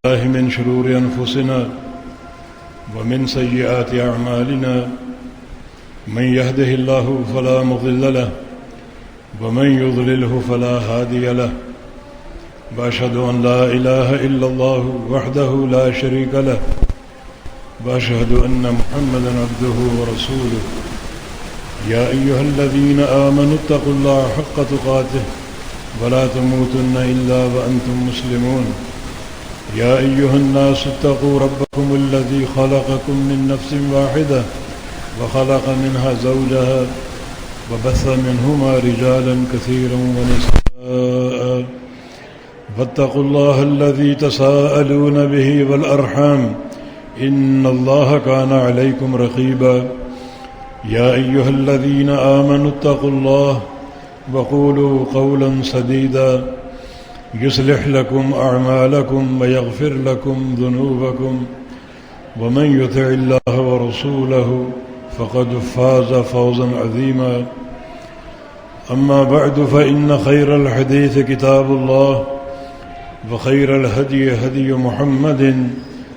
الله من شرور أنفسنا ومن سيئات أعمالنا من يهده الله فلا مضل له ومن يضلله فلا هادي له وأشهد أن لا إله إلا الله وحده لا شريك له وأشهد أن محمدا عبده ورسوله يا أيها الذين آمنوا اتقوا الله حق تقاته ولا تموتن إلا وأنتم مسلمون يا أيها الناس اتقوا ربكم الذي خلقكم من نفس واحدة وخلق منها زوجها وبث منهما رجالا كثيرا ونساء فاتقوا الله الذي تساءلون به والأرحام إن الله كان عليكم رقيبا يا أيها الذين آمنوا اتقوا الله وقولوا قولا سديدا يصلح لكم أعمالكم ويغفر لكم ذنوبكم ومن يطع الله ورسوله فقد فاز فوزا عظيما أما بعد فإن خير الحديث كتاب الله وخير الهدي هدي محمد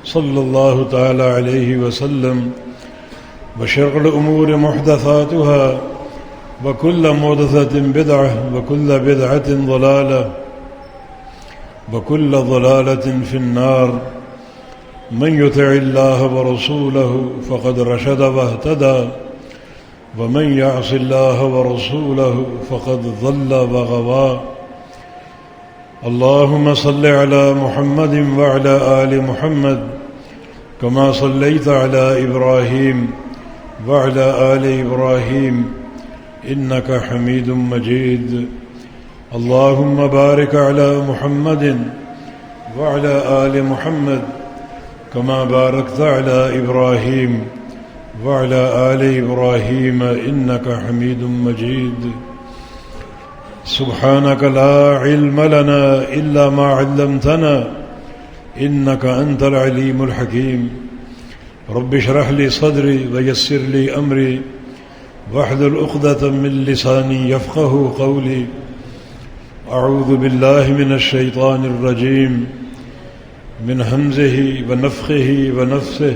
صلى الله تعالى عليه وسلم وشر الأمور محدثاتها وكل محدثة بدعة وكل بدعة ضلالة وكل ضلالة في النار من يطع الله ورسوله فقد رشد واهتدى ومن يعص الله ورسوله فقد ضل وغوى اللهم صل على محمد وعلى آل محمد كما صليت على إبراهيم وعلى آل إبراهيم إنك حميد مجيد اللهم بارك على محمد وعلى آل محمد كما باركت على إبراهيم وعلى آل إبراهيم إنك حميد مجيد سبحانك لا علم لنا إلا ما علمتنا إنك أنت العليم الحكيم رب اشرح لي صدري ويسر لي أمري واحلل عقدة من لساني يفقه قولي أعوذ بالله من الشيطان الرجيم من همزه ونفخه ونفثه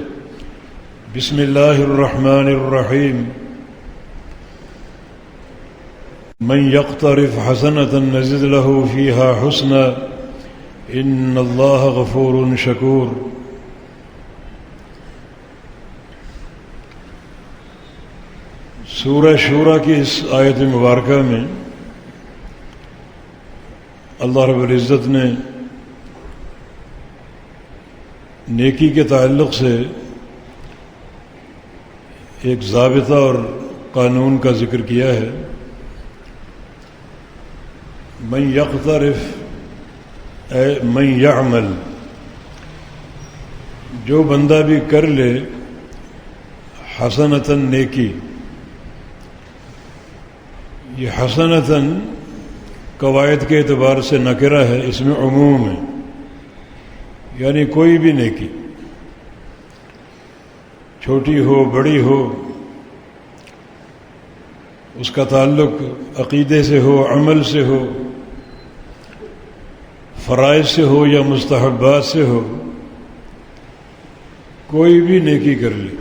بسم الله الرحمن الرحيم من يقترف حسنة نزد له فيها حسنا إن الله غفور شكور سورہ شورى کی اس آیت مبارکہ میں اللہ رب العزت نے نیکی کے تعلق سے ایک ضابطہ اور قانون کا ذکر کیا ہے من یقترف اے من یعمل جو بندہ بھی کر لے حسنتاً نیکی یہ حسنتاً قواعد کے اعتبار سے نکرہ ہے اس میں عموم ہے یعنی کوئی بھی نیکی چھوٹی ہو بڑی ہو اس کا تعلق عقیدے سے ہو عمل سے ہو فرائض سے ہو یا مستحبات سے ہو کوئی بھی نیکی کر لے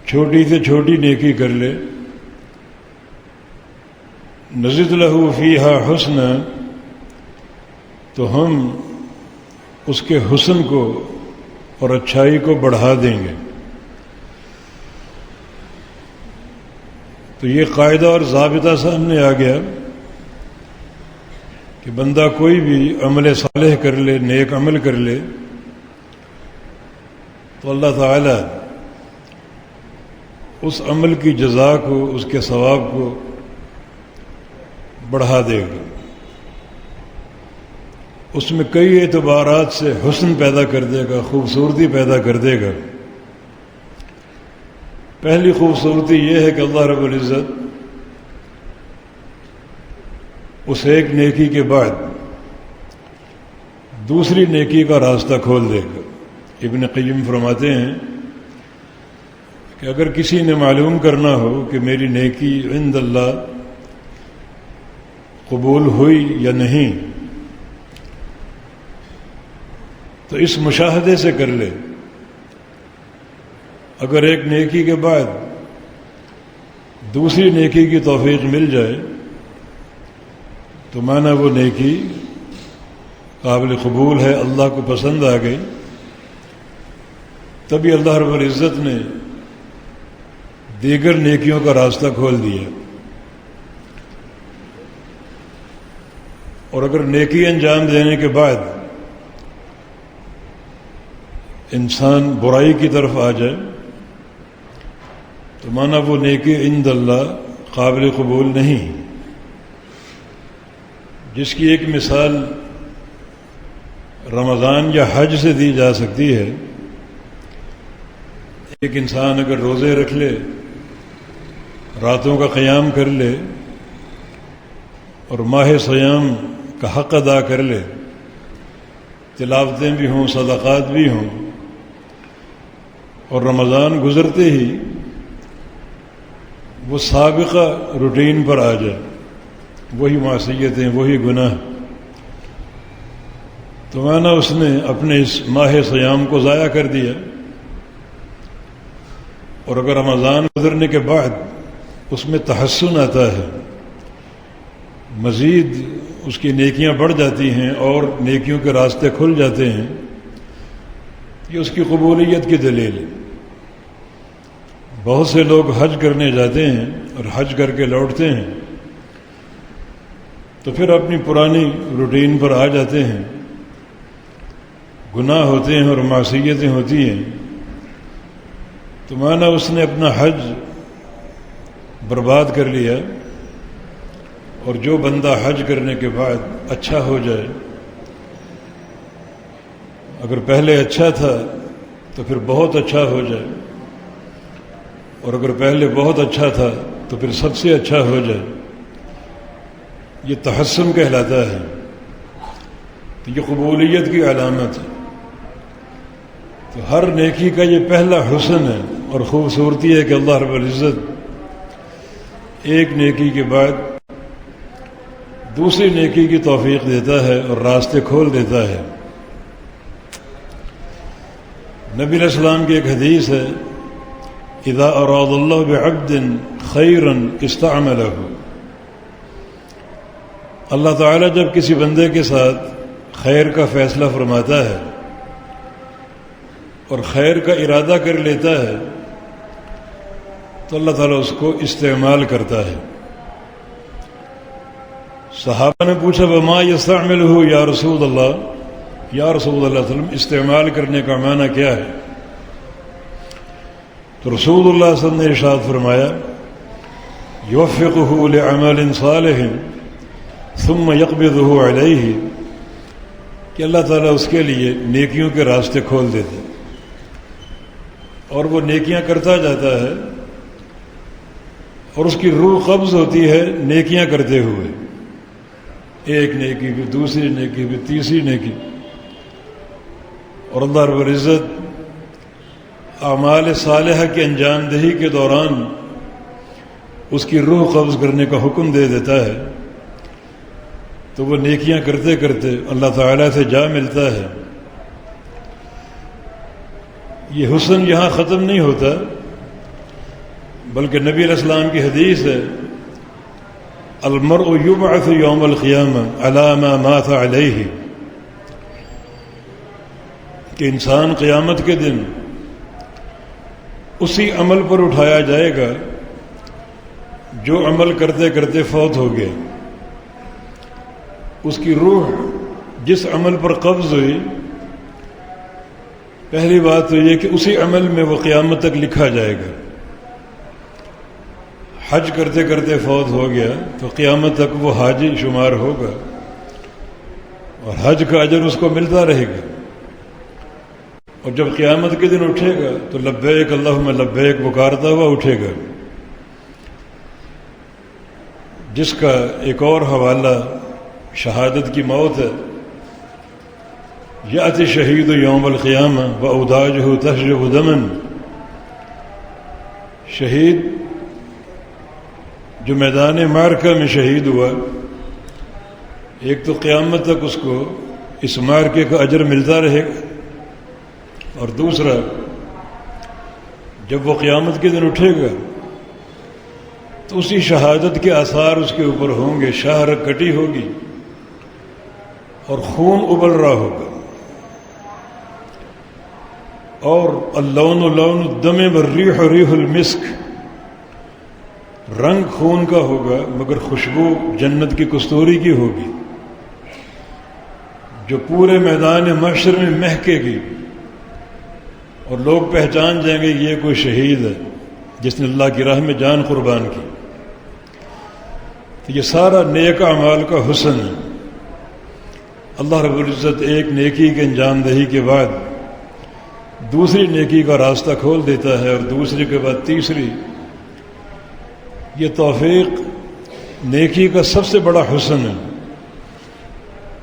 چھوٹی سے چھوٹی نیکی کر لے نزد لہو فیہا حسنا تو ہم اس کے حسن کو اور اچھائی کو بڑھا دیں گے تو یہ قاعدہ اور ضابطہ سامنے آ گیا کہ بندہ کوئی بھی عمل صالح کر لے نیک عمل کر لے تو اللہ تعالی اس عمل کی جزا کو اس کے ثواب کو بڑھا دے گا اس میں کئی اعتبارات سے حسن پیدا کر دے گا خوبصورتی پیدا کر دے گا پہلی خوبصورتی یہ ہے کہ اللہ رب العزت اس ایک نیکی کے بعد دوسری نیکی کا راستہ کھول دے گا ابن قیم فرماتے ہیں کہ اگر کسی نے معلوم کرنا ہو کہ میری نیکی عند اللہ قبول ہوئی یا نہیں تو اس مشاہدے سے کر لے. اگر ایک نیکی کے بعد دوسری نیکی کی توفیق مل جائے تو مانا وہ نیکی قابل قبول ہے، اللہ کو پسند آ گئی، تبھی اللہ رب العزت نے دیگر نیکیوں کا راستہ کھول دیا. اور اگر نیکی انجام دینے کے بعد انسان برائی کی طرف آ جائے تو مانا وہ نیکی عند اللہ قابل قبول نہیں. جس کی ایک مثال رمضان یا حج سے دی جا سکتی ہے. ایک انسان اگر روزے رکھ لے، راتوں کا قیام کر لے اور ماہ صیام کا حق ادا کر لے، تلاوتیں بھی ہوں، صدقات بھی ہوں، اور رمضان گزرتے ہی وہ سابقہ روٹین پر آ جائے، وہی معصیتیں، وہی گناہ، تو مانا اس نے اپنے اس ماہ صیام کو ضائع کر دیا. اور اگر رمضان گزرنے کے بعد اس میں تحسن آتا ہے، مزید اس کی نیکیاں بڑھ جاتی ہیں اور نیکیوں کے راستے کھل جاتے ہیں، یہ اس کی قبولیت کی دلیل ہے. بہت سے لوگ حج کرنے جاتے ہیں اور حج کر کے لوٹتے ہیں تو پھر اپنی پرانی روٹین پر آ جاتے ہیں، گناہ ہوتے ہیں اور معصیتیں ہوتی ہیں، تو مانا اس نے اپنا حج برباد کر لیا. اور جو بندہ حج کرنے کے بعد اچھا ہو جائے، اگر پہلے اچھا تھا تو پھر بہت اچھا ہو جائے، اور اگر پہلے بہت اچھا تھا تو پھر سب سے اچھا ہو جائے، یہ تحسن کہلاتا ہے. تو یہ قبولیت کی علامت ہے. تو ہر نیکی کا یہ پہلا حسن ہے اور خوبصورتی ہے کہ اللہ رب العزت ایک نیکی کے بعد دوسری نیکی کی توفیق دیتا ہے اور راستے کھول دیتا ہے. نبی علیہ السلام کی ایک حدیث ہے، اذا اراد اللہ بعبد خیرا استعملہ. اللہ تعالیٰ جب کسی بندے کے ساتھ خیر کا فیصلہ فرماتا ہے اور خیر کا ارادہ کر لیتا ہے تو اللہ تعالیٰ اس کو استعمال کرتا ہے. صحابہ نے پوچھا وما یستعملہ یا رسول اللہ، یا رسول اللہ صلی اللہ علیہ وسلم استعمال کرنے کا معنی کیا ہے؟ تو رسول اللہ صلی اللہ علیہ وسلم نے ارشاد فرمایا یوفقہ لعمل صالح ثم یقبضہ علیہ، کہ اللہ تعالیٰ اس کے لیے نیکیوں کے راستے کھول دیتے اور وہ نیکیاں کرتا جاتا ہے اور اس کی روح قبض ہوتی ہے نیکیاں کرتے ہوئے، ایک نیکی پھر دوسری نیکی پھر تیسری نیکی. اور اللہ رب العزت اعمال صالحہ کی انجام دہی کے دوران اس کی روح قبض کرنے کا حکم دے دیتا ہے، تو وہ نیکیاں کرتے کرتے اللہ تعالیٰ سے جا ملتا ہے. یہ حسن یہاں ختم نہیں ہوتا، بلکہ نبی علیہ السلام کی حدیث ہے المرء یبعث یوم القیامہ علی ما مات علیہ، کہ انسان قیامت کے دن اسی عمل پر اٹھایا جائے گا جو عمل کرتے کرتے فوت ہو گیا. اس کی روح جس عمل پر قبض ہوئی، پہلی بات تو یہ کہ اسی عمل میں وہ قیامت تک لکھا جائے گا. حج کرتے کرتے فوت ہو گیا تو قیامت تک وہ حاجی شمار ہوگا اور حج کا اجر اس کو ملتا رہے گا. اور جب قیامت کے دن اٹھے گا تو لبیک اللہم لبیک پکارتا ہوا اٹھے گا. جس کا ایک اور حوالہ شہادت کی موت ہے، یأتی شہید یوم القیامہ واوداجہ تشرب دما. شہید جو میدان معرکہ میں شہید ہوا، ایک تو قیامت تک اس کو اس معرکے کا اجر ملتا رہے گا، اور دوسرا جب وہ قیامت کے دن اٹھے گا تو اسی شہادت کے آثار اس کے اوپر ہوں گے، شاہرگ کٹی ہوگی اور خون ابل رہا ہوگا، اور اللون لون الدم والریح ریح المسک، رنگ خون کا ہوگا مگر خوشبو جنت کی کستوری کی ہوگی، جو پورے میدان محشر میں مہکے گی، اور لوگ پہچان جائیں گے یہ کوئی شہید ہے جس نے اللہ کی راہ میں جان قربان کی۔ تو یہ سارا نیک اعمال کا حسن ہے۔ اللہ رب العزت ایک نیکی کے انجام دہی کے بعد دوسری نیکی کا راستہ کھول دیتا ہے، اور دوسری کے بعد تیسری۔ یہ توفیق نیکی کا سب سے بڑا حسن ہے۔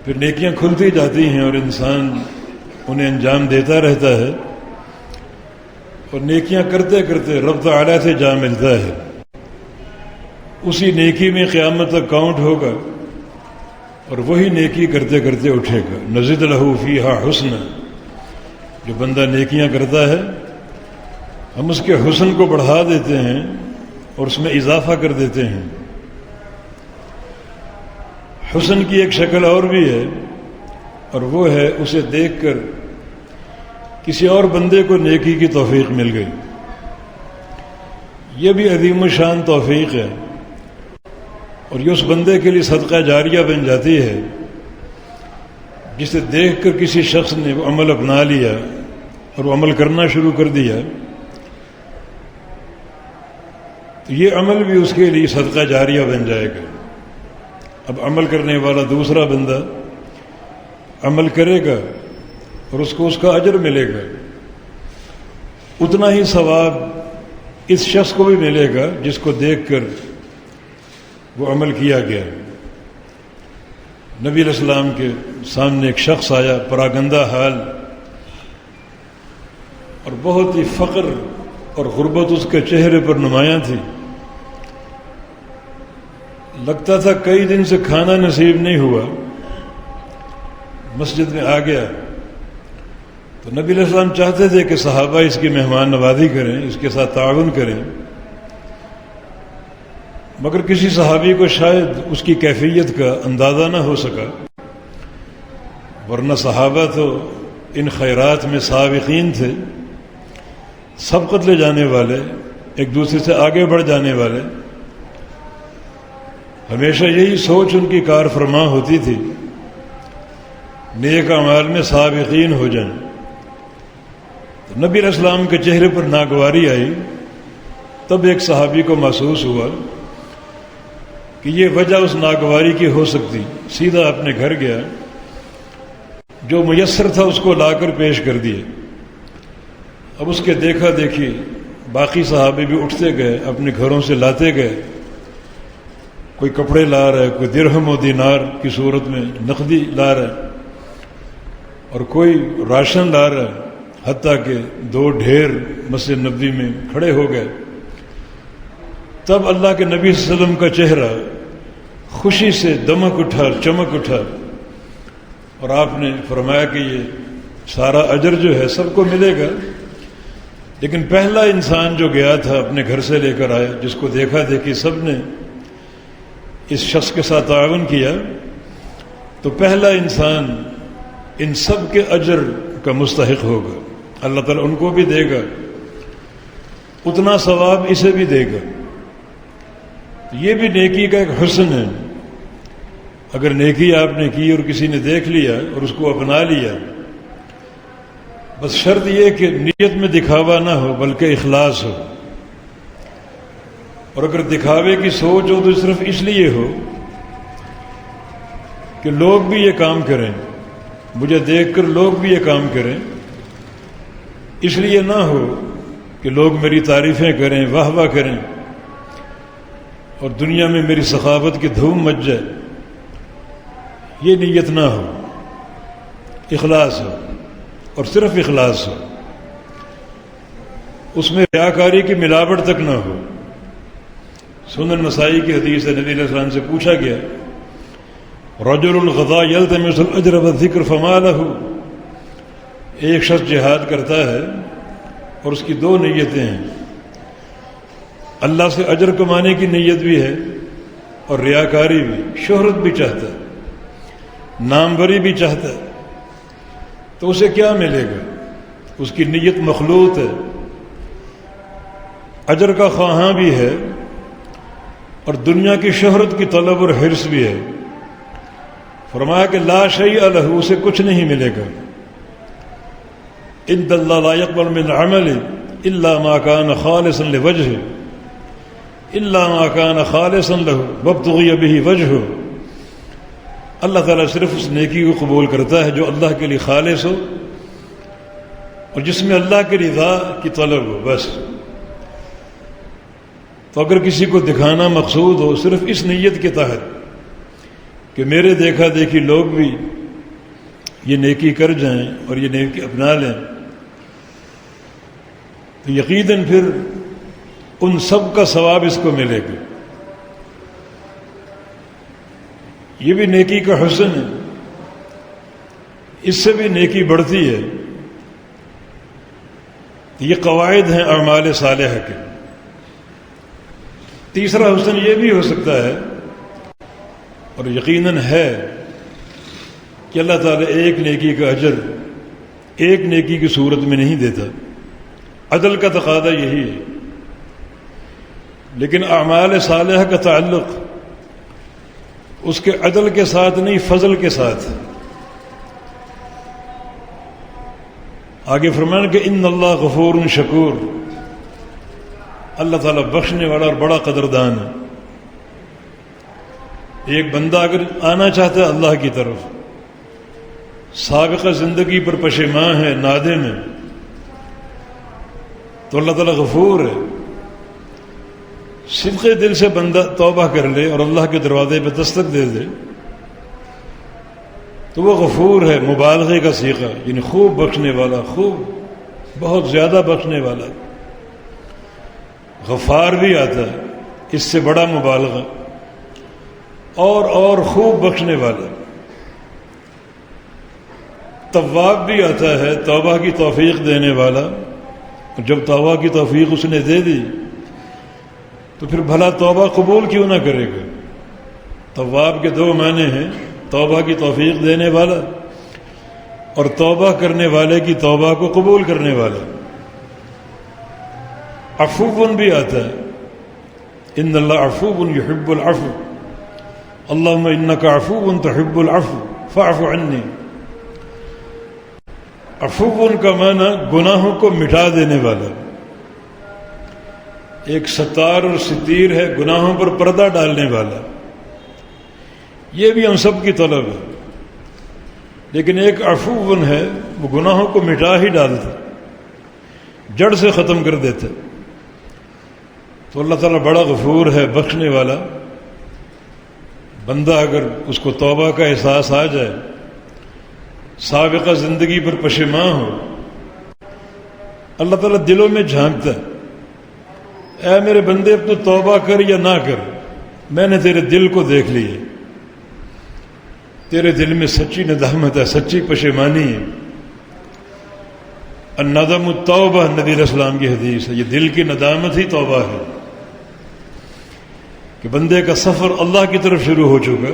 پھر نیکیاں کھلتی جاتی ہیں اور انسان انہیں انجام دیتا رہتا ہے، اور نیکیاں کرتے کرتے رب تعالیٰ سے جا ملتا ہے۔ اسی نیکی میں قیامت تک کاؤنٹ ہوگا، اور وہی نیکی کرتے کرتے اٹھے گا۔ نزد لہ فیہا حسنا، جو بندہ نیکیاں کرتا ہے ہم اس کے حسن کو بڑھا دیتے ہیں اور اس میں اضافہ کر دیتے ہیں۔ حسن کی ایک شکل اور بھی ہے، اور وہ ہے اسے دیکھ کر کسی اور بندے کو نیکی کی توفیق مل گئی۔ یہ بھی عظیم الشان توفیق ہے، اور یہ اس بندے کے لیے صدقہ جاریہ بن جاتی ہے جسے دیکھ کر کسی شخص نے وہ عمل اپنا لیا اور وہ عمل کرنا شروع کر دیا، تو یہ عمل بھی اس کے لیے صدقہ جاریہ بن جائے گا۔ اب عمل کرنے والا دوسرا بندہ عمل کرے گا اور اس کو اس کا اجر ملے گا، اتنا ہی ثواب اس شخص کو بھی ملے گا جس کو دیکھ کر وہ عمل کیا گیا۔ نبی علیہ السلام کے سامنے ایک شخص آیا، پراگندہ حال، اور بہت ہی فقر اور غربت اس کے چہرے پر نمایاں تھی۔ لگتا تھا کئی دن سے کھانا نصیب نہیں ہوا۔ مسجد میں آ گیا تو نبی علیہ السلام چاہتے تھے کہ صحابہ اس کی مہمان نوازی کریں، اس کے ساتھ تعاون کریں، مگر کسی صحابی کو شاید اس کی کیفیت کا اندازہ نہ ہو سکا، ورنہ صحابہ تو ان خیرات میں سابقین تھے، سبقت لے جانے والے، ایک دوسرے سے آگے بڑھ جانے والے۔ ہمیشہ یہی سوچ ان کی کار فرما ہوتی تھی، نیک اعمال میں سابقین ہو جائیں۔ تو نبی علیہ السلام کے چہرے پر ناگواری آئی، تب ایک صحابی کو محسوس ہوا کہ یہ وجہ اس ناگواری کی ہو سکتی، سیدھا اپنے گھر گیا، جو میسر تھا اس کو لا کر پیش کر دیے۔ اب اس کے دیکھا دیکھی باقی صحابی بھی اٹھتے گئے، اپنے گھروں سے لاتے گئے، کوئی کپڑے لا رہا ہے، کوئی درہم و دینار کی صورت میں نقدی لا رہا ہے، اور کوئی راشن لا رہا ہے، حتیٰ کہ 2 ڈھیر مسجد نبوی میں کھڑے ہو گئے۔ تب اللہ کے نبی صلی اللہ علیہ وسلم کا چہرہ خوشی سے دمک اٹھا، چمک اٹھا، اور آپ نے فرمایا کہ یہ سارا اجر جو ہے سب کو ملے گا، لیکن پہلا انسان جو گیا تھا اپنے گھر سے لے کر آیا، جس کو دیکھا دیکھی سب نے اس شخص کے ساتھ تعاون کیا، تو پہلا انسان ان سب کے اجر کا مستحق ہوگا۔ اللہ تعالیٰ ان کو بھی دے گا، اتنا ثواب اسے بھی دے گا۔ یہ بھی نیکی کا ایک حسن ہے۔ اگر نیکی آپ نے کی اور کسی نے دیکھ لیا اور اس کو اپنا لیا، بس شرط یہ کہ نیت میں دکھاوا نہ ہو بلکہ اخلاص ہو، اور اگر دکھاوے کی سوچ ہو تو صرف اس لیے ہو کہ لوگ بھی یہ کام کریں، مجھے دیکھ کر لوگ بھی یہ کام کریں، اس لیے نہ ہو کہ لوگ میری تعریفیں کریں، واہ واہ کریں، اور دنیا میں میری سخاوت کی دھوم مچ جائے، یہ نیت نہ ہو، اخلاص ہو، اور صرف اخلاص ہو، اس میں ریاکاری کی ملاوٹ تک نہ ہو۔ سنن نسائی کی حدیث ہے، نبی علیہ السلام سے پوچھا گیا، رجل غدا یلتمس الاجر والذکر فما له، ایک شخص جہاد کرتا ہے اور اس کی دو نیتیں ہیں، اللہ سے اجر کمانے کی نیت بھی ہے اور ریاکاری بھی، شہرت بھی چاہتا ہے، ناموری بھی چاہتا ہے، تو اسے کیا ملے گا؟ اس کی نیت مخلوط ہے، اجر کا خواہاں بھی ہے اور دنیا کی شہرت کی طلب اور حرص بھی ہے۔ فرمایا کہ لا شیء لہ، اسے کچھ نہیں ملے گا۔ ان اللہ لا يقبل من عمل الا ما كان خالصا لوجهه الا ما كان خالصا له وابتغي به وجهه، اللہ تعالیٰ صرف اس نیکی کو قبول کرتا ہے جو اللہ کے لیے خالص ہو اور جس میں اللہ کی رضا کی طلب ہو، بس۔ تو اگر کسی کو دکھانا مقصود ہو صرف اس نیت کے تحت کہ میرے دیکھا دیکھی لوگ بھی یہ نیکی کر جائیں اور یہ نیکی اپنا لیں، تو یقیناً پھر ان سب کا ثواب اس کو ملے گا۔ یہ بھی نیکی کا حسن ہے، اس سے بھی نیکی بڑھتی ہے۔ یہ قواعد ہیں اعمال صالحہ کے۔ تیسرا حسن یہ بھی ہو سکتا ہے اور یقیناً ہے کہ اللہ تعالیٰ ایک نیکی کا اجر ایک نیکی کی صورت میں نہیں دیتا، عدل کا تقاضا یہی ہے، لیکن اعمال صالحہ کا تعلق اس کے عدل کے ساتھ نہیں، فضل کے ساتھ۔ آگے فرمایا کہ ان اللہ غفور شکور، اللہ تعالیٰ بخشنے والا اور بڑا قدردان ہے۔ ایک بندہ اگر آنا چاہتا ہے اللہ کی طرف، سابقہ زندگی پر پشیمان ہے، نادم ہے، تو اللہ تعالیٰ غفور ہے۔ صدق دل سے بندہ توبہ کر لے اور اللہ کے دروازے پہ دستک دے دے تو وہ غفور ہے، مبالغے کا صیغہ، یعنی خوب بخشنے والا، خوب بہت زیادہ بخشنے والا۔ غفار بھی آتا ہے، اس سے بڑا مبالغہ، اور خوب بخشنے والا۔ تواب بھی آتا ہے، توبہ کی توفیق دینے والا، جب توبہ کی توفیق اس نے دے دی تو پھر بھلا توبہ قبول کیوں نہ کرے گا؟ تواب کے دو معنی ہیں، توبہ کی توفیق دینے والا اور توبہ کرنے والے کی توبہ کو قبول کرنے والا۔ عفو بھی آتا ہے، ان اللہ عفو یحب العفو، اللہم انک عفو تحب العفو فاعف عنی۔ عفو کا معنی گناہوں کو مٹا دینے والا، ایک ستار اور ستیر ہے، گناہوں پر پردہ ڈالنے والا۔ یہ بھی ہم سب کی طلب ہے، لیکن ایک عفو ہے، وہ گناہوں کو مٹا ہی ڈالتا، جڑ سے ختم کر دیتا۔ تو اللہ تعالیٰ بڑا غفور ہے، بخشنے والا۔ بندہ اگر اس کو توبہ کا احساس آ جائے، سابقہ زندگی پر پشیمان ہو، اللہ تعالیٰ دلوں میں جھانکتا ہے، اے میرے بندے اب تو توبہ کر یا نہ کر، میں نے تیرے دل کو دیکھ لیا، تیرے دل میں سچی ندامت ہے، سچی پشیمانی ہے۔ الندم التوبہ، نبی علیہ السلام کی حدیث ہے، یہ دل کی ندامت ہی توبہ ہے کہ بندے کا سفر اللہ کی طرف شروع ہو چکا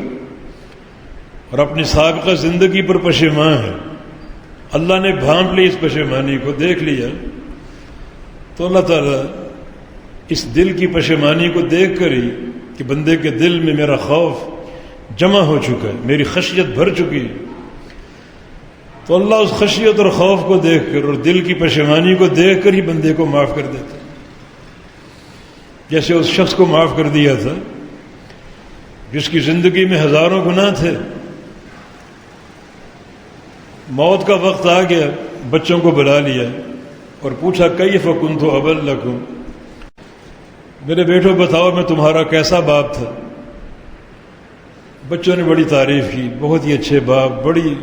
اور اپنی سابقہ زندگی پر پشیمان ہے، اللہ نے بھانپ لی اس پشیمانی کو، دیکھ لیا، تو اللہ تعالیٰ اس دل کی پشیمانی کو دیکھ کر ہی کہ بندے کے دل میں میرا خوف جمع ہو چکا ہے، میری خشیت بھر چکی ہے، تو اللہ اس خشیت اور خوف کو دیکھ کر اور دل کی پشیمانی کو دیکھ کر ہی بندے کو معاف کر دیتا، جیسے اس شخص کو معاف کر دیا تھا جس کی زندگی میں ہزاروں گناہ تھے، موت کا وقت آ گیا، بچوں کو بلا لیا اور پوچھا کیف کنت ابا لکم، میرے بیٹوں بتاؤ میں تمہارا کیسا باپ تھا؟ بچوں نے بڑی تعریف کی، بہت ہی اچھے باپ، بڑی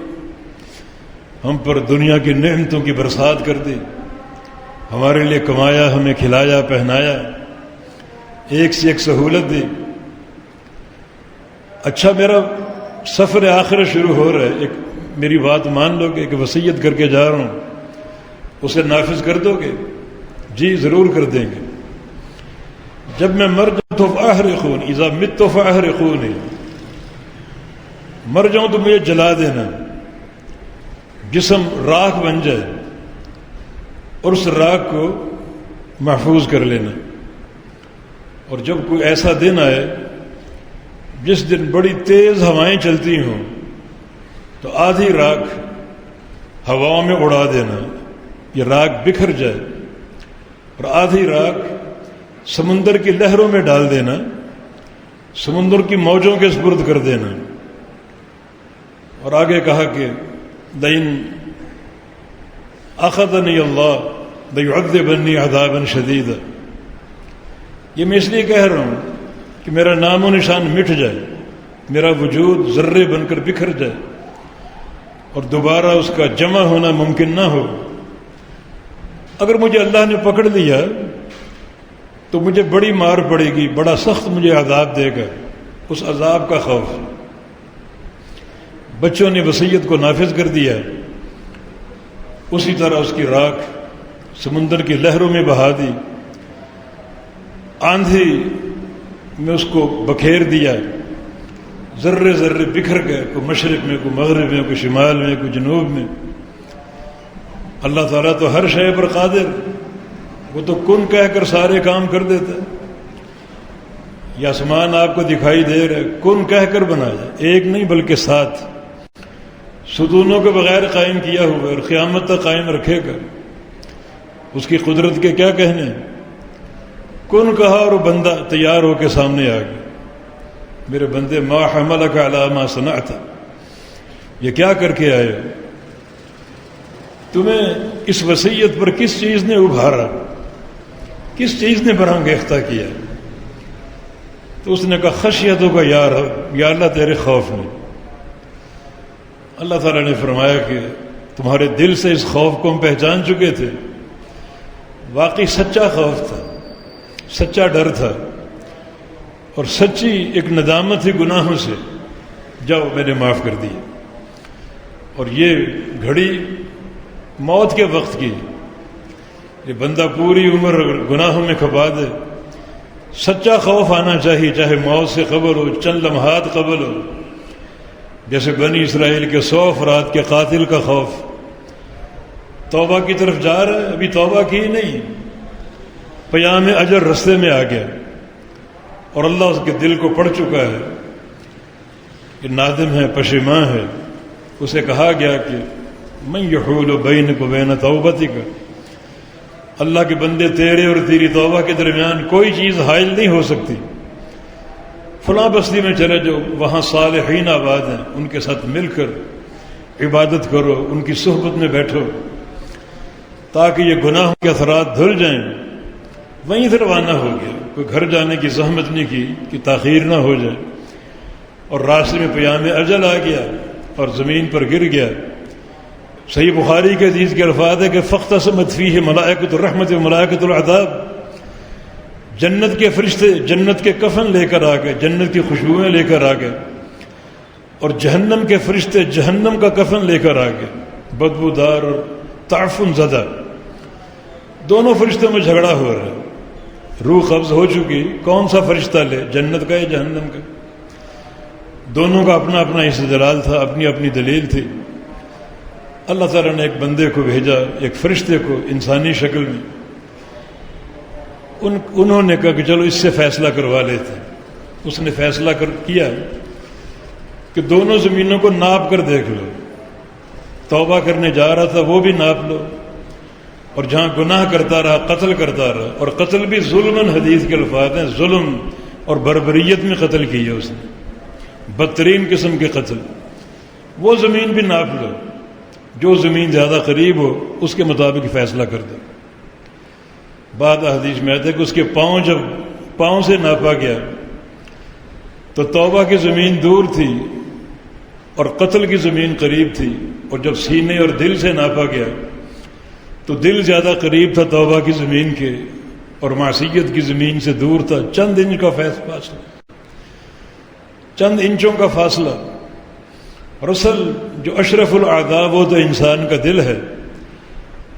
ہم پر دنیا کی نعمتوں کی برسات کر دی، ہمارے لیے کمایا، ہمیں کھلایا پہنایا، ایک سے ایک سہولت دی۔ اچھا میرا سفر آخرت شروع ہو رہا ہے، ایک میری بات مان لو کہ ایک وصیت کر کے جا رہا ہوں، اسے نافذ کر دو گے؟ جی ضرور کر دیں گے۔ جب میں مر جاؤں تو فاحرقون اذا مت فاحرقون، مر جاؤں تو مجھے جلا دینا، جسم راکھ بن جائے اور اس راکھ کو محفوظ کر لینا۔ اور جب کوئی ایسا دن آئے جس دن بڑی تیز ہوائیں چلتی ہوں تو آدھی راکھ ہواؤں میں اڑا دینا، یہ راکھ بکھر جائے، اور آدھی راکھ سمندر کی لہروں میں ڈال دینا، سمندر کی موجوں کے سپرد کر دینا۔ اور آگے کہا کہ لئن اخذنی اللہ لیعذبنی عذابا شدیدا، یہ میں اس لیے کہہ رہا ہوں کہ میرا نام و نشان مٹ جائے، میرا وجود ذرے بن کر بکھر جائے اور دوبارہ اس کا جمع ہونا ممکن نہ ہو۔ اگر مجھے اللہ نے پکڑ لیا تو مجھے بڑی مار پڑے گی، بڑا سخت مجھے عذاب دے گا، اس عذاب کا خوف۔ بچوں نے وصیت کو نافذ کر دیا، اسی طرح اس کی راکھ سمندر کی لہروں میں بہا دی، آندھی میں اس کو بکھیر دیا، ذرے ذرے بکھر گئے، کوئی مشرق میں، کوئی مغرب میں، کوئی شمال میں، کوئی جنوب میں۔ اللہ تعالیٰ تو ہر شے پر قادر، وہ تو کن کہہ کر سارے کام کر دیتا ہے۔ یہ آسمان آپ کو دکھائی دے رہا ہے، کن کہہ کر بنایا، ایک نہیں بلکہ 7 ستونوں کے بغیر قائم کیا ہوا اور قیامت تک قائم رکھے گا۔ اس کی قدرت کے کیا کہنے، کن کہا اور وہ بندہ تیار ہو کے سامنے آ گیا۔ میرے بندے ما حملک علی ما صنعت، یہ کیا کر کے آئے ہو؟ تمہیں اس وصیت پر کس چیز نے ابھارا، کس چیز نے برانگیختہ کیا؟ تو اس نے کہا خشیتوں کا یا رب، یا اللہ تیرے خوف نے۔ اللہ تعالیٰ نے فرمایا کہ تمہارے دل سے اس خوف کو ہم پہچان چکے تھے، واقعی سچا خوف تھا، سچا ڈر تھا، اور سچی ایک ندامت تھی گناہوں سے، جاؤ میں نے معاف کر دیا۔ اور یہ گھڑی موت کے وقت کی، یہ بندہ پوری عمر گناہوں میں کھپا دے، سچا خوف آنا چاہیے، چاہے موت سے قبل ہو، چند لمحات قبل ہو، جیسے بنی اسرائیل کے 100 افراد کے قاتل کا خوف۔ توبہ کی طرف جا رہا ہے، ابھی توبہ کی نہیں، پیام اجر رستے میں آ گیا اور اللہ اس کے دل کو پڑھ چکا ہے کہ نادم ہے، پشیماں ہے۔ اسے کہا گیا کہ من یحول بینک و بین توبتک، اللہ کے بندے تیرے اور تیری توبہ کے درمیان کوئی چیز حائل نہیں ہو سکتی۔ فلاں بستی میں چلے جاؤ، وہاں صالحین آباد ہیں، ان کے ساتھ مل کر عبادت کرو، ان کی صحبت میں بیٹھو تاکہ یہ گناہوں کے اثرات دھل جائیں۔ وہیں سے روانہ ہو گیا، کوئی گھر جانے کی زحمت نہیں کی کہ تاخیر نہ ہو جائے، اور راستے میں پیام اجل آ گیا اور زمین پر گر گیا۔ صحیح بخاری کے حدیث کے الفاظ ہے کہ فاختصمت فیہ ملائکۃ الرحمت و ملائکۃ العذاب، جنت کے فرشتے جنت کے کفن لے کر آ گئے، جنت کی خوشبوئیں لے کر آ گئے، اور جہنم کے فرشتے جہنم کا کفن لے کر آ گئے، بدبودار اور تعفن زدہ۔ دونوں فرشتوں میں جھگڑا ہو رہا ہے، روح قبض ہو چکی، کون سا فرشتہ لے، جنت کا یا جہنم کا؟ دونوں کا اپنا اپنا استدلال تھا، اپنی اپنی دلیل تھی۔ اللہ تعالیٰ نے ایک بندے کو بھیجا، ایک فرشتے کو انسانی شکل میں، انہوں نے کہا کہ چلو اس سے فیصلہ کروا لیتے ہیں۔ اس نے فیصلہ کیا کہ دونوں زمینوں کو ناپ کر دیکھ لو، توبہ کرنے جا رہا تھا وہ بھی ناپ لو، اور جہاں گناہ کرتا رہا قتل کرتا رہا، اور قتل بھی ظلماً، حدیث کے الفاظ ہیں ظلم اور بربریت میں قتل کیا اس نے، بدترین قسم کے قتل، وہ زمین بھی ناپ لو، جو زمین زیادہ قریب ہو اس کے مطابق فیصلہ کر دو۔ بعد حدیث میں آتا ہے کہ اس کے پاؤں جب پاؤں سے ناپا گیا تو توبہ کی زمین دور تھی اور قتل کی زمین قریب تھی، اور جب سینے اور دل سے ناپا گیا تو دل زیادہ قریب تھا توبہ کی زمین کے، اور معصیت کی زمین سے دور تھا، چند انچ کا فاصلہ، چند انچوں کا فاصلہ۔ اور اصل جو اشرف الاعضاء وہ تو انسان کا دل ہے،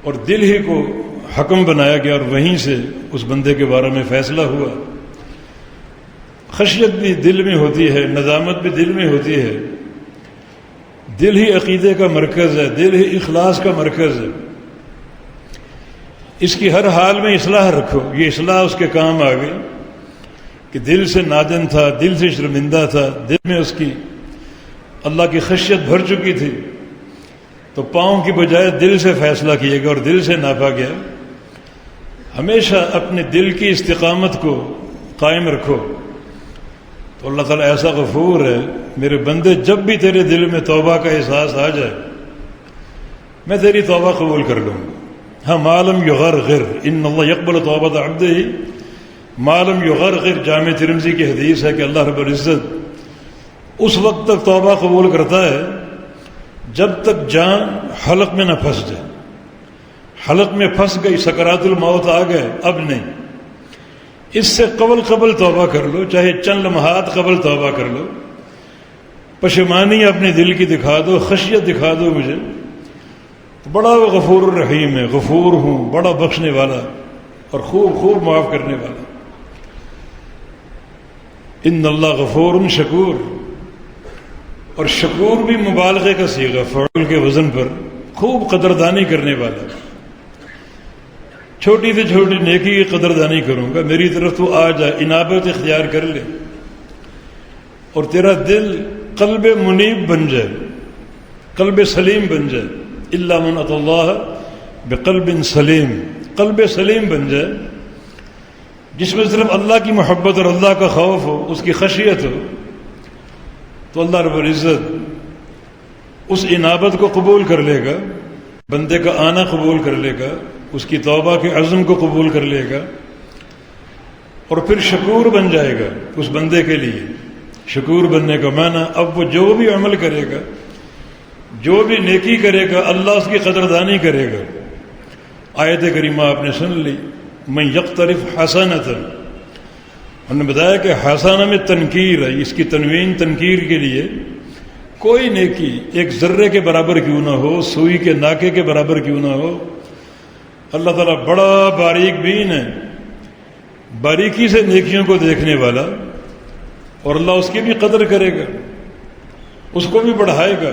اور دل ہی کو حکم بنایا گیا اور وہیں سے اس بندے کے بارے میں فیصلہ ہوا۔ خشیت بھی دل میں ہوتی ہے، ندامت بھی دل میں ہوتی ہے۔ دل ہی عقیدے کا مرکز ہے، دل ہی اخلاص کا مرکز ہے۔ اس کی ہر حال میں اصلاح رکھو۔ یہ اصلاح اس کے کام آ گئی کہ دل سے نادم تھا، دل سے شرمندہ تھا، دل میں اس کی اللہ کی خشیت بھر چکی تھی، تو پاؤں کی بجائے دل سے فیصلہ کیا گیا اور دل سے ناپا گیا۔ ہمیشہ اپنے دل کی استقامت کو قائم رکھو تو اللہ تعالیٰ ایسا غفور ہے، میرے بندے جب بھی تیرے دل میں توبہ کا احساس آ جائے میں تیری توبہ قبول کر لوں گا۔ ہاں، معلوم یغرغر ان اللہ یقبل توبۃ عبدہ، معلوم یغرغر جامع ترمذی کی حدیث ہے کہ اللہ رب العزت اس وقت تک توبہ قبول کرتا ہے جب تک جان حلق میں نہ پھنس جائے۔ حلق میں پھنس گئی، سکرات الموت آ گئے، اب نہیں، اس سے قبل توبہ کر لو، چاہے چند لمحات قبل توبہ کر لو، پشیمانی اپنے دل کی دکھا دو، خشیت دکھا دو مجھے، تو بڑا وہ غفور الرحیم ہے، غفور ہوں، بڑا بخشنے والا اور خوب معاف کرنے والا۔ ان اللہ غفور شکور، اور شکور بھی مبالغے کا صیغہ، فعل کے وزن پر، خوب قدردانی کرنے والا۔ چھوٹی سے چھوٹی نیکی کی قدردانی کروں گا، میری طرف تو آ جائے، انابت اختیار کر لے اور تیرا دل قلب منیب بن جائے، قلب سلیم بن جائے۔ الا من اتى اللہ بقلب سلیم، قلب سلیم بن جائے جس میں صرف اللہ کی محبت اور اللہ کا خوف ہو، اس کی خشیت ہو، تو اللہ رب العزت اس انابت کو قبول کر لے گا، بندے کا آنا قبول کر لے گا، اس کی توبہ کے عزم کو قبول کر لے گا، اور پھر شکور بن جائے گا اس بندے کے لیے۔ شکور بننے کا معنی اب وہ جو بھی عمل کرے گا، جو بھی نیکی کرے گا، اللہ اس کی قدردانی کرے گا۔ آیت کریمہ آپ نے سن لی، من یقترف حسنۃ، ہم نے بتایا کہ حسنہ میں تنکیر ہے، اس کی تنوین تنکیر کے لیے، کوئی نیکی ایک ذرے کے برابر کیوں نہ ہو، سوئی کے ناکے کے برابر کیوں نہ ہو، اللہ تعالیٰ بڑا باریک بین ہے، باریکی سے نیکیوں کو دیکھنے والا، اور اللہ اس کی بھی قدر کرے گا، اس کو بھی بڑھائے گا۔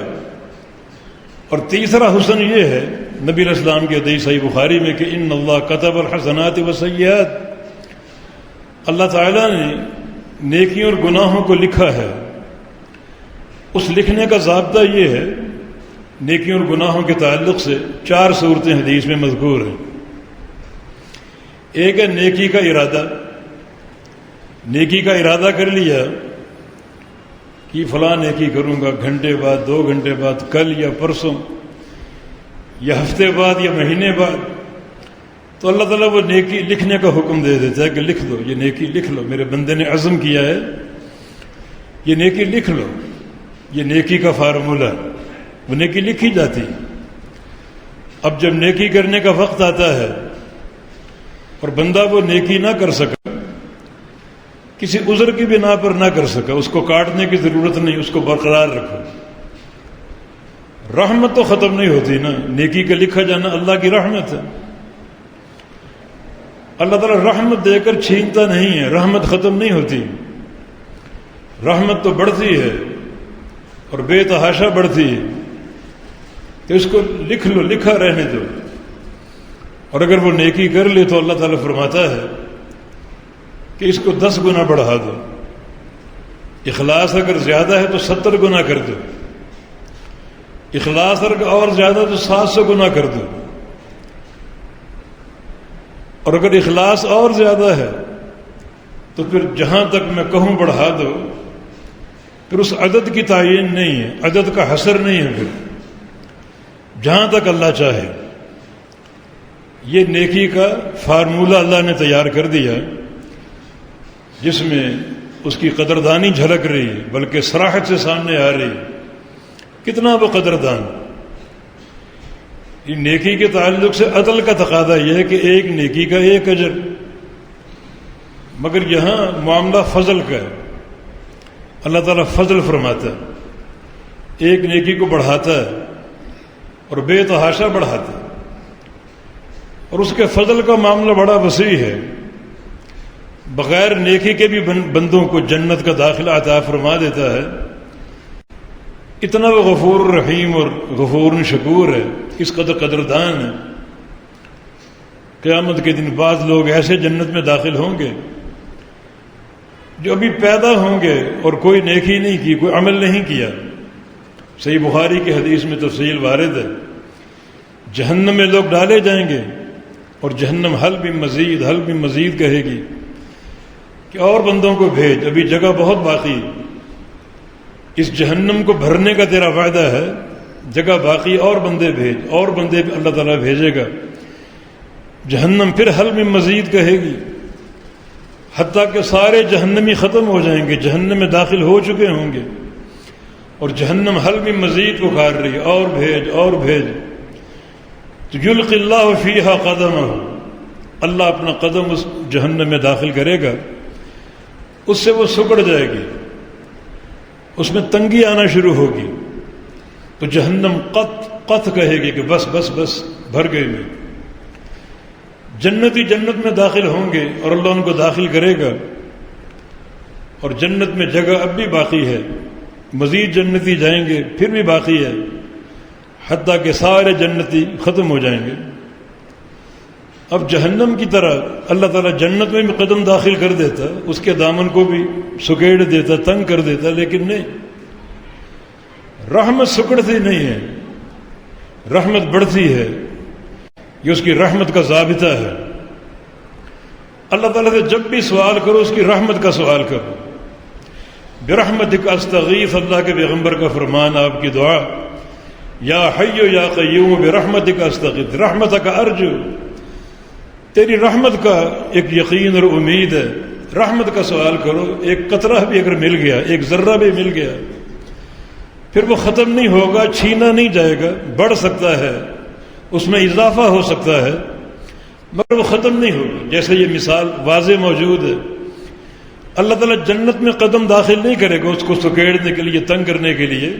اور تیسرا حسن یہ ہے نبی علیہ السلام کی حدیث صحیح بخاری میں کہ ان اللہ کتب الحسنات والسیئات، اللہ تعالیٰ نے نیکیوں اور گناہوں کو لکھا ہے۔ اس لکھنے کا ضابطہ یہ ہے، نیکیوں اور گناہوں کے تعلق سے 4 صورتیں حدیث میں مذکور ہیں۔ ایک ہے نیکی کا ارادہ، نیکی کا ارادہ کر لیا کہ فلاں نیکی کروں گا، گھنٹے بعد، 2 گھنٹے بعد، کل یا پرسوں یا ہفتے بعد یا مہینے بعد، تو اللہ تعالیٰ وہ نیکی لکھنے کا حکم دے دیتا ہے کہ لکھ دو، یہ نیکی لکھ لو، میرے بندے نے عزم کیا ہے، یہ نیکی لکھ لو۔ یہ نیکی کا فارمولہ، وہ نیکی لکھی جاتی۔ اب جب نیکی کرنے کا وقت آتا ہے اور بندہ وہ نیکی نہ کر سکا، کسی عذر کی بنا پر نہ کر سکا، اس کو کاٹنے کی ضرورت نہیں، اس کو برقرار رکھو۔ رحمت تو ختم نہیں ہوتی نا، نیکی کا لکھا جانا اللہ کی رحمت ہے۔ اللہ تعالیٰ رحمت دے کر چھینتا نہیں ہے، رحمت ختم نہیں ہوتی، رحمت تو بڑھتی ہے اور بے تحاشا بڑھتی ہے، کہ اس کو لکھ لو، لکھا رہنے دو، اور اگر وہ نیکی کر لے تو اللہ تعالیٰ فرماتا ہے کہ اس کو 10 گنا بڑھا دو، اخلاص اگر زیادہ ہے تو 70 گنا کر دو، اخلاص اگر اور زیادہ تو 700 گنا کر دو، اور اگر اخلاص اور زیادہ ہے تو پھر جہاں تک میں کہوں بڑھا دو، پھر اس عدد کی تعین نہیں ہے، عدد کا حصر نہیں ہے، پھر جہاں تک اللہ چاہے۔ یہ نیکی کا فارمولہ اللہ نے تیار کر دیا، جس میں اس کی قدردانی جھلک رہی ہے، بلکہ صراحت سے سامنے آ رہی ہے کتنا وہ قدردان۔ یہ نیکی کے تعلق سے عدل کا تقاضا یہ ہے کہ ایک نیکی کا ایک اجر، مگر یہاں معاملہ فضل کا ہے، اللہ تعالیٰ فضل فرماتا ہے، ایک نیکی کو بڑھاتا ہے اور بے تحاشا بڑھاتا ہے۔ اور اس کے فضل کا معاملہ بڑا وسیع ہے. بغیر نیکی کے بھی بندوں کو جنت کا داخلہ عطا فرما دیتا ہے. اتنا وہ غفور رحیم اور غفور شکور ہے، اس قدر قدردان ہے. قیامت کے دن بعض لوگ ایسے جنت میں داخل ہوں گے جو ابھی پیدا ہوں گے اور کوئی نیکی نہیں کی، کوئی عمل نہیں کیا. صحیح بخاری کی حدیث میں تفصیل وارد ہے. جہنم میں لوگ ڈالے جائیں گے اور جہنم حل بھی مزید کہے گی کہ اور بندوں کو بھیج، ابھی جگہ بہت باقی. اس جہنم کو بھرنے کا تیرا وعدہ ہے، جگہ باقی، اور بندے بھیج، اور بندے اللہ تعالیٰ بھیجے گا. جہنم پھر حل میں مزید کہے گی، حتیٰ کہ سارے جہنمی ختم ہو جائیں گے، جہنم میں داخل ہو چکے ہوں گے، اور جہنم حل میں مزید پکار رہی ہے، اور بھیج اور بھیج. تو یلقی اللہ فیہا قدمہ، اللہ اپنا قدم اس جہنم میں داخل کرے گا، اس سے وہ سکڑ جائے گی، اس میں تنگی آنا شروع ہوگی. تو جہنم قط کہے گی کہ بس بس بس بھر گئی میں. جنتی جنت میں داخل ہوں گے اور اللہ ان کو داخل کرے گا، اور جنت میں جگہ اب بھی باقی ہے، مزید جنتی جائیں گے پھر بھی باقی ہے، حتیٰ کہ سارے جنتی ختم ہو جائیں گے. اب جہنم کی طرح اللہ تعالیٰ جنت میں بھی قدم داخل کر دیتا، اس کے دامن کو بھی سکیڑ دیتا، تنگ کر دیتا، لیکن نہیں، رحمت سکڑتی نہیں ہے، رحمت بڑھتی ہے. یہ اس کی رحمت کا ضابطہ ہے. اللہ تعالیٰ سے جب بھی سوال کرو اس کی رحمت کا سوال کرو. برحمتک استغیث، اللہ کے پیغمبر کا فرمان، آپ کی دعا، یا حی یا قیوم برحمتک استغیث، رحمتک ارجو، تیری رحمت کا ایک یقین اور امید ہے. رحمت کا سوال کرو. ایک قطرہ بھی اگر مل گیا، ایک ذرہ بھی مل گیا، پھر وہ ختم نہیں ہوگا، چھینا نہیں جائے گا، بڑھ سکتا ہے، اس میں اضافہ ہو سکتا ہے، مگر وہ ختم نہیں ہوگا. جیسے یہ مثال واضح موجود ہے. اللہ تعالیٰ جنت میں قدم داخل نہیں کرے گا اس کو سکیڑنے کے لیے، تنگ کرنے کے لیے.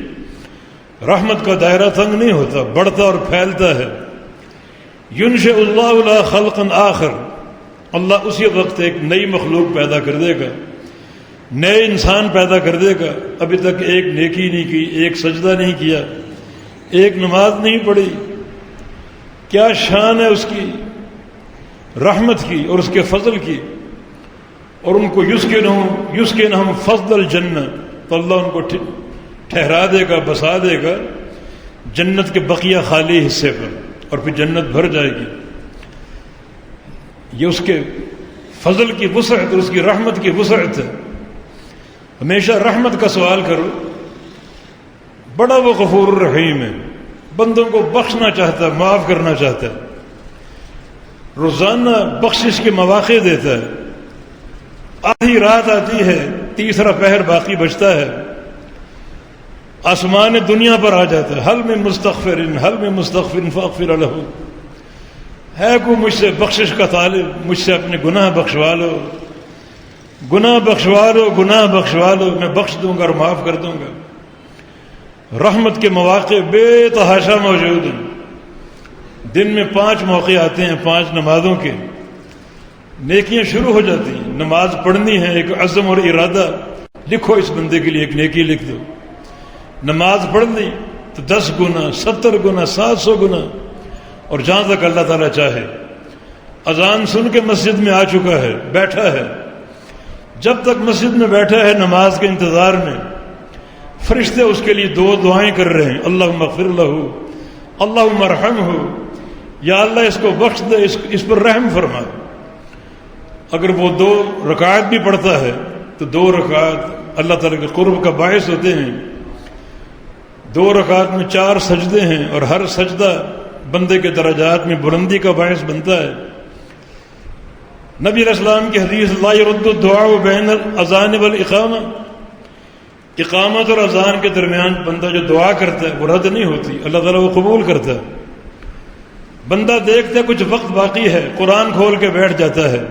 رحمت کا دائرہ تنگ نہیں ہوتا، بڑھتا اور پھیلتا ہے. ینشئ اللہ لا خلقا آخر، اللہ اسی وقت ایک نئی مخلوق پیدا کر دے گا، نئے انسان پیدا کر دے گا. ابھی تک ایک نیکی نہیں کی، ایک سجدہ نہیں کیا، ایک نماز نہیں پڑھی. کیا شان ہے اس کی رحمت کی اور اس کے فضل کی. اور ان کو یسکنہم فضل الجنہ، تو اللہ ان کو ٹھہرا دے گا، بسا دے گا جنت کے بقیہ خالی حصے پر، اور پھر جنت بھر جائے گی. یہ اس کے فضل کی وسعت اور اس کی رحمت کی وسعت ہے. ہمیشہ رحمت کا سوال کرو. بڑا وہ غفور الرحیم ہے، بندوں کو بخشنا چاہتا ہے، معاف کرنا چاہتا ہے. روزانہ بخشش کے مواقع دیتا ہے. آدھی رات آتی ہے، تیسرا پہر باقی بچتا ہے، آسمان دنیا پر آ جاتا ہے. حل من مستغفر فاغفر لہ، ہے کوئی مجھ سے بخشش کا طالب، مجھ سے اپنے گناہ بخشوا لو، گناہ بخشوا لو، گناہ بخشوا لو، میں بخش دوں گا اور معاف کر دوں گا. رحمت کے مواقع بے تحاشا موجود ہیں. دن میں 5 موقع آتے ہیں، 5 نمازوں کے. نیکیاں شروع ہو جاتی ہیں. نماز پڑھنی ہے، ایک عزم اور ارادہ، لکھو اس بندے کے لیے ایک نیکی لکھ دو. نماز پڑھ لی تو 10 گنا، 70 گنا، 700 گنا، اور جہاں تک اللہ تعالیٰ چاہے. اذان سن کے مسجد میں آ چکا ہے، بیٹھا ہے. جب تک مسجد میں بیٹھا ہے نماز کے انتظار میں، فرشتے اس کے لیے 2 دعائیں کر رہے ہیں. اللہم اغفر لہ، اللہم ارحمہ، یا اللہ اس کو بخش دے، اس پر رحم فرما. اگر وہ 2 رکعات بھی پڑھتا ہے تو 2 رکعات اللہ تعالیٰ کے قرب کا باعث ہوتے ہیں. 2 رکعات میں 4 سجدے ہیں، اور ہر سجدہ بندے کے درجات میں بلندی کا باعث بنتا ہے. نبی علیہ السلام کی حدیث، لا يرد الدعاء بین الاذان والاقامہ، اقامت اور اذان کے درمیان بندہ جو دعا کرتا ہے وہ رد نہیں ہوتی، اللہ تعالیٰ وہ قبول کرتا ہے. بندہ دیکھتا ہے کچھ وقت باقی ہے، قرآن کھول کے بیٹھ جاتا ہے،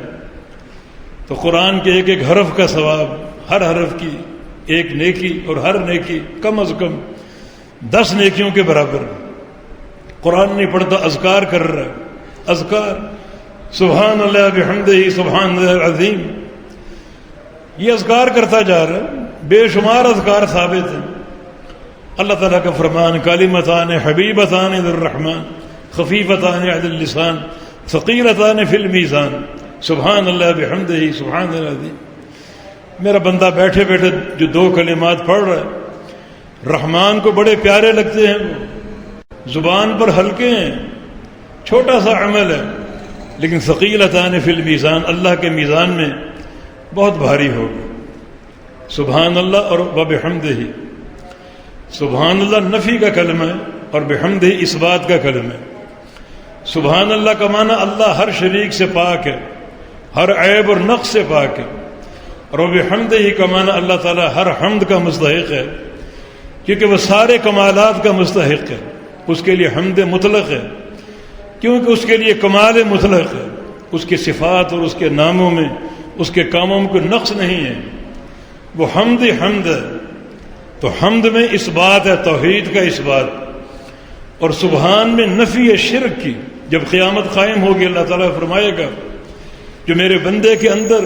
تو قرآن کے ایک ایک حرف کا ثواب، ہر حرف کی ایک نیکی، اور ہر نیکی کم از کم 10 نیکیوں کے برابر. قرآن نہیں پڑھتا، اذکار کر رہا ہے، اذکار، سبحان اللہ بحمدہ سبحان اللہ العظیم، یہ اذکار کرتا جا رہا ہے، بے شمار اذکار ثابت ہیں۔ اللہ تعالیٰ کا فرمان کلمتان حبیبتان للرحمن خفیفتان علی اللسان ثقیلتان فی المیزان سبحان اللہ بحمدہ سبحان اللہ العظیم۔ میرا بندہ بیٹھے بیٹھے جو دو کلمات پڑھ رہا ہے، رحمان کو بڑے پیارے لگتے ہیں، وہ زبان پر ہلکے ہیں، چھوٹا سا عمل ہے، لیکن ثقیلتان فی المیزان، اللہ کے میزان میں بہت بھاری ہوگا۔ سبحان اللہ اور وبحمدہ، سبحان اللہ نفی کا کلمہ ہے اور بحمدہ اس بات کا کلمہ ہے۔ سبحان اللہ کا معنی اللہ ہر شریک سے پاک ہے، ہر عیب اور نقص سے پاک ہے، اور بحمدہ کا معنی اللہ تعالیٰ ہر حمد کا مستحق ہے، کیونکہ وہ سارے کمالات کا مستحق ہے، اس کے لیے حمد مطلق ہے، کیونکہ اس کے لیے کمال مطلق ہے، اس کی صفات اور اس کے ناموں میں اس کے کاموں میں کوئی نقص نہیں ہے، وہ حمد ہے۔ تو حمد میں اس بات ہے، توحید کا اس بات، اور سبحان میں نفی ہے شرک کی۔ جب قیامت قائم ہوگی اللہ تعالیٰ فرمائے گا جو میرے بندے کے اندر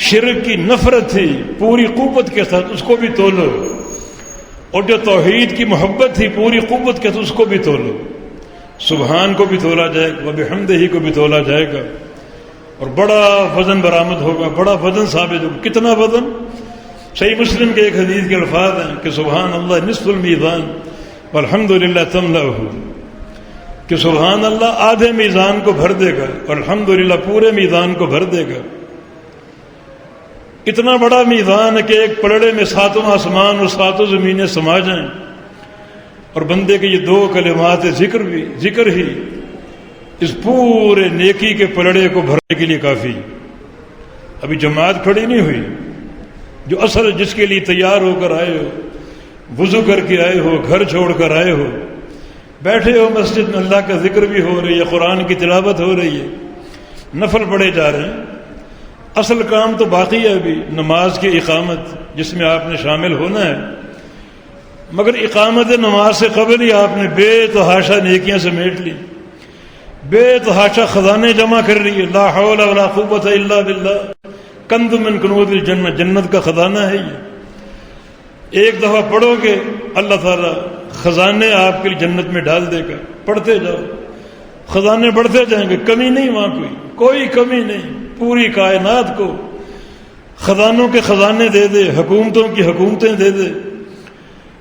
شرک کی نفرت تھی پوری قوت کے ساتھ اس کو بھی تولو، اور جو توحید کی محبت تھی پوری قوت کے ساتھ اس کو بھی تولو۔ سبحان کو بھی تولا جائے گا، وبحمدہ کو بھی تولا جائے گا، اور بڑا وزن برآمد ہوگا، بڑا وزن ثابت ہوگا۔ کتنا وزن؟ صحیح مسلم کے ایک حدیث کے الفاظ ہیں کہ سبحان اللہ نصف المیزان والحمد للہ تملأہ، کہ سبحان اللہ آدھے میزان کو بھر دے گا اور الحمدللہ پورے میزان کو بھر دے گا۔ اتنا بڑا میزان ہے کہ ایک پلڑے میں ساتوں آسمان اور ساتوں زمینیں سما جائیں، اور بندے کے یہ دو کلمات ذکر ہی اس پورے نیکی کے پلڑے کو بھرنے کے لیے کافی۔ ابھی جماعت کھڑی نہیں ہوئی، جو اصل جس کے لیے تیار ہو کر آئے ہو، وضو کر کے آئے ہو، گھر چھوڑ کر آئے ہو، بیٹھے ہو مسجد میں، اللہ کا ذکر بھی ہو رہی ہے، قرآن کی تلاوت ہو رہی ہے، نفل پڑھے جا رہے ہیں، اصل کام تو باقی ہے ابھی، نماز کی اقامت جس میں آپ نے شامل ہونا ہے، مگر اقامت نماز سے قبل ہی آپ نے بے تحاشا نیکیاں سمیٹ لی، بے تحاشا خزانے جمع کر لیے، لا حول ولا قوت الا باللہ، کنز من کنوز الجنہ، جنت کا خزانہ ہے یہ۔ ایک دفعہ پڑھو گے اللہ تعالیٰ خزانے آپ کے لیے جنت میں ڈال دے گا، پڑھتے جاؤ، خزانے بڑھتے جائیں گے، کمی نہیں، وہاں کوئی کمی نہیں، پوری کائنات کو خزانوں کے خزانے دے دے، حکومتوں کی حکومتیں دے دے،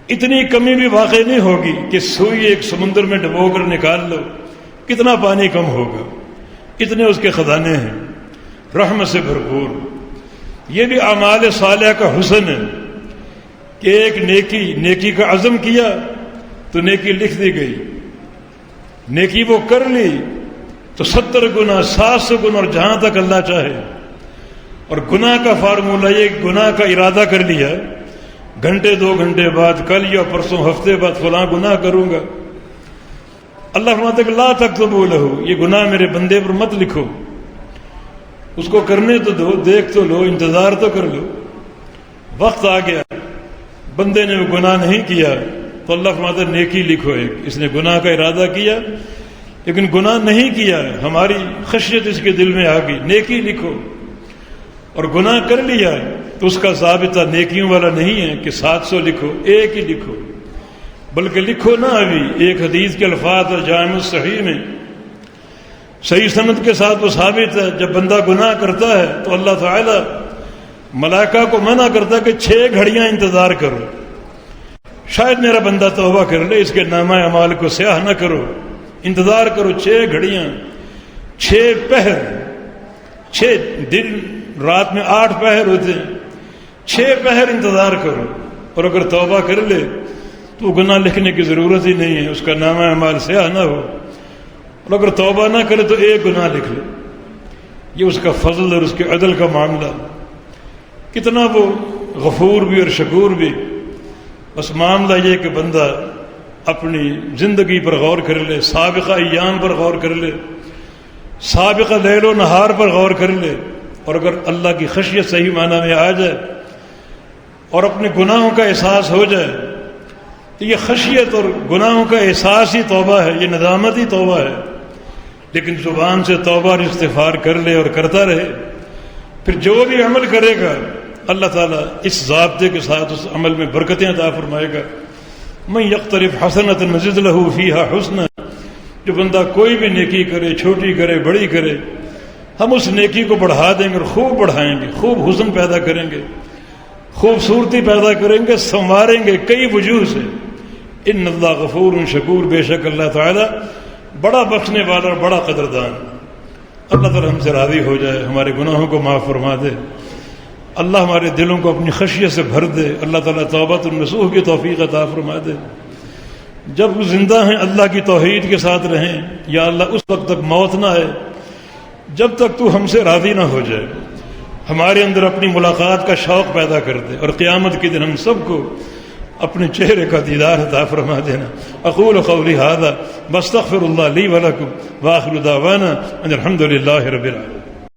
اتنی کمی بھی واقع نہیں ہوگی کہ سوئی ایک سمندر میں ڈبو کر نکال لو، کتنا پانی کم ہوگا، اتنے اس کے خزانے ہیں، رحمت سے بھرپور۔ یہ بھی اعمال صالحہ کا حسن ہے کہ ایک نیکی کا عزم کیا تو نیکی لکھ دی گئی، نیکی وہ کر لی تو 70 گنا 700 گنا، اور جہاں تک اللہ چاہے۔ اور گناہ کا فارمولہ یہ، گناہ کا ارادہ کر لیا، گھنٹے 2 گھنٹے بعد، کل یا پرسوں، ہفتے بعد فلاں گناہ کروں گا، اللہ فرماتا ہے کہ لا تکتبوا لہ، یہ گناہ میرے بندے پر مت لکھو، اس کو کرنے تو دو، دیکھ تو لو، انتظار تو کر لو۔ وقت آ گیا، بندے نے وہ گناہ نہیں کیا تو اللہ فرماتا ہے نیکی لکھو ایک، اس نے گناہ کا ارادہ کیا لیکن گناہ نہیں کیا، ہماری خشیت اس کے دل میں آ گئی، نیکی لکھو۔ اور گناہ کر لیا تو اس کا ضابطہ نیکیوں والا نہیں ہے کہ 700 لکھو، ایک ہی لکھو، بلکہ لکھو نہ ابھی۔ ایک حدیث کے الفاظ اور جامع صحیح میں صحیح سند کے ساتھ وہ ثابت ہے، جب بندہ گناہ کرتا ہے تو اللہ تعالی ملائکہ کو منع کرتا ہے کہ 6 گھڑیاں انتظار کرو، شاید میرا بندہ توبہ کر لے، اس کے نامہ اعمال کو سیاہ نہ کرو، انتظار کرو 6 گھڑیاں، 6 پہر، 6 دن رات میں 8 پہر ہوتے ہیں، 6 پہر انتظار کرو، اور اگر توبہ کر لے تو گناہ لکھنے کی ضرورت ہی نہیں ہے، اس کا نامہ اعمال سیاہ نہ ہو، اور اگر توبہ نہ کرے تو 1 گناہ لکھ لے۔ یہ اس کا فضل اور اس کے عدل کا معاملہ، کتنا وہ غفور بھی اور شکور بھی۔ بس معاملہ یہ کہ بندہ اپنی زندگی پر غور کر لے، سابقہ ایام پر غور کر لے، سابقہ لیل و نہار پر غور کر لے، اور اگر اللہ کی خشیت صحیح معنی میں آ جائے اور اپنے گناہوں کا احساس ہو جائے تو یہ خشیت اور گناہوں کا احساس ہی توبہ ہے، یہ ندامت ہی توبہ ہے۔ لیکن زبان سے توبہ اور استغفار کر لے اور کرتا رہے، پھر جو بھی عمل کرے گا اللہ تعالیٰ اس ضابطے کے ساتھ اس عمل میں برکتیں عطا فرمائے گا۔ من یقترف حسنۃ نزد لہ فیہا حسنا، جو بندہ کوئی بھی نیکی کرے، چھوٹی کرے بڑی کرے، ہم اس نیکی کو بڑھا دیں گے اور خوب بڑھائیں گے، خوب حسن پیدا کریں گے، خوبصورتی پیدا کریں گے، سنواریں گے کئی وجوہ سے۔ ان اللہ غفور شکور، بے شک اللہ تعالیٰ بڑا بخشنے والا اور بڑا قدردان۔ اللہ تعالیٰ ہم سے راضی ہو جائے، ہمارے گناہوں کو معاف فرما دے، اللہ ہمارے دلوں کو اپنی خشیت سے بھر دے، اللہ تعالیٰ توبۃ النصوح کی توفیق عطا فرما دے۔ جب وہ زندہ ہیں اللہ کی توحید کے ساتھ رہیں، یا اللہ اس وقت تک موت نہ آئے جب تک تو ہم سے راضی نہ ہو جائے، ہمارے اندر اپنی ملاقات کا شوق پیدا کر دے، اور قیامت کے دن ہم سب کو اپنے چہرے کا دیدار عطا فرما دینا۔ اقول قولی ھذا واستغفر اللہ لی ولکم، وآخر دعوانا ان الحمد للہ رب العالمین۔